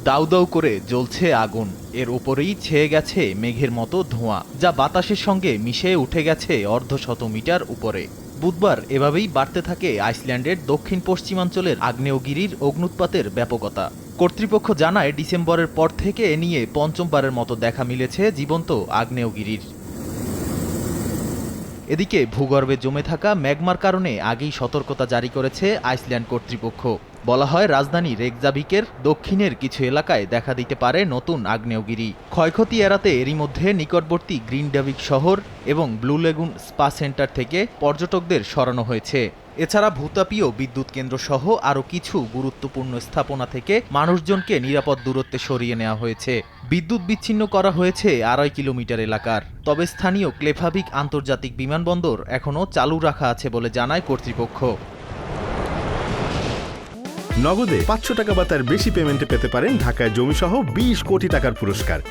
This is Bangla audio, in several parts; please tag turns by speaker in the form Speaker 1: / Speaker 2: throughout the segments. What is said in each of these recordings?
Speaker 1: দাউ দাউ করে জ্বলছে আগুন, এর উপরেই ছেয়ে গেছে মেঘের মতো ধোঁয়া, যা বাতাসের সঙ্গে মিশে উঠে গেছে অর্ধশত মিটার উপরে। বুধবার এভাবেই বাড়তে থাকে আইসল্যান্ডের দক্ষিণ পশ্চিমাঞ্চলের আগ্নেয়গিরির অগ্ন্যুৎপাতের ব্যাপকতা। কর্তৃপক্ষ জানায়, ডিসেম্বরের পর থেকে এ নিয়ে পঞ্চমবারের মতো দেখা মিলেছে জীবন্ত আগ্নেয়গিরির। এদিকে ভূগর্ভে জমে থাকা ম্যাগমার কারণে আগেই সতর্কতা জারি করেছে আইসল্যান্ড কর্তৃপক্ষ। বলা হয়, রাজধানী রেকজাভিকের দক্ষিণের কিছু এলাকায় দেখা দিতে পারে নতুন আগ্নেয়গিরি। ক্ষয়ক্ষতি এড়াতে এরই মধ্যে নিকটবর্তী গ্রিনডাভিক শহর এবং ব্লু লেগুন স্পা সেন্টার থেকে পর্যটকদের সরানো হয়েছে। এছাড়া ভূতাপীয় বিদ্যুৎ কেন্দ্র সহ আরও কিছু গুরুত্বপূর্ণ স্থাপনা থেকে মানুষজনকে নিরাপদ দূরত্বে সরিয়ে নেওয়া হয়েছে। বিদ্যুৎ বিচ্ছিন্ন করা হয়েছে ২.৫ কিলোমিটার এলাকার। তবে স্থানীয় ক্লেফাভিক আন্তর্জাতিক বিমানবন্দর এখনও চালু রাখা আছে বলে জানায় কর্তৃপক্ষ।
Speaker 2: নগদে ৫০০ টাকা বা তার বেশি পেমেন্টে পেতে পারেন ঢাকায় জমিসহ ২০ কোটি টাকার পুরস্কার।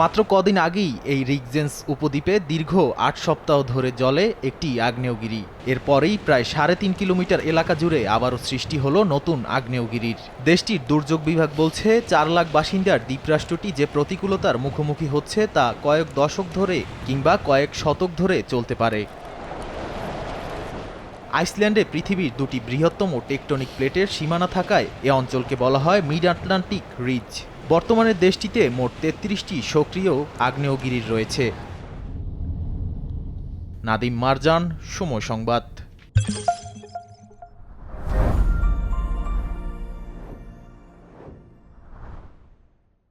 Speaker 1: মাত্র কদিন আগেই এই রিগজেন্স উপদ্বীপে দীর্ঘ ৮ সপ্তাহ ধরে জ্বলে একটি আগ্নেয়গিরি। এরপরেই প্রায় ৩.৫ কিলোমিটার এলাকা জুড়ে আবারও সৃষ্টি হলো নতুন আগ্নেয়গিরির। দেশটির দুর্যোগ বিভাগ বলছে, ৪ লাখ বাসিন্দার দ্বীপরাষ্ট্রটি যে প্রতিকূলতার মুখোমুখি হচ্ছে তা কয়েক দশক ধরে কিংবা কয়েক শতক ধরে চলতে পারে। আইসল্যান্ডে পৃথিবীর দুটি বৃহত্তম টেকটনিক প্লেটের সীমানা থাকায় এ অঞ্চলকে বলা হয় মিড আটলান্টিক রিজ। বর্তমানে দেশটিতে মোট ৩৩টি সক্রিয় আগ্নেয়গিরি রয়েছে। নাদিম মারজান, সময় সংবাদ।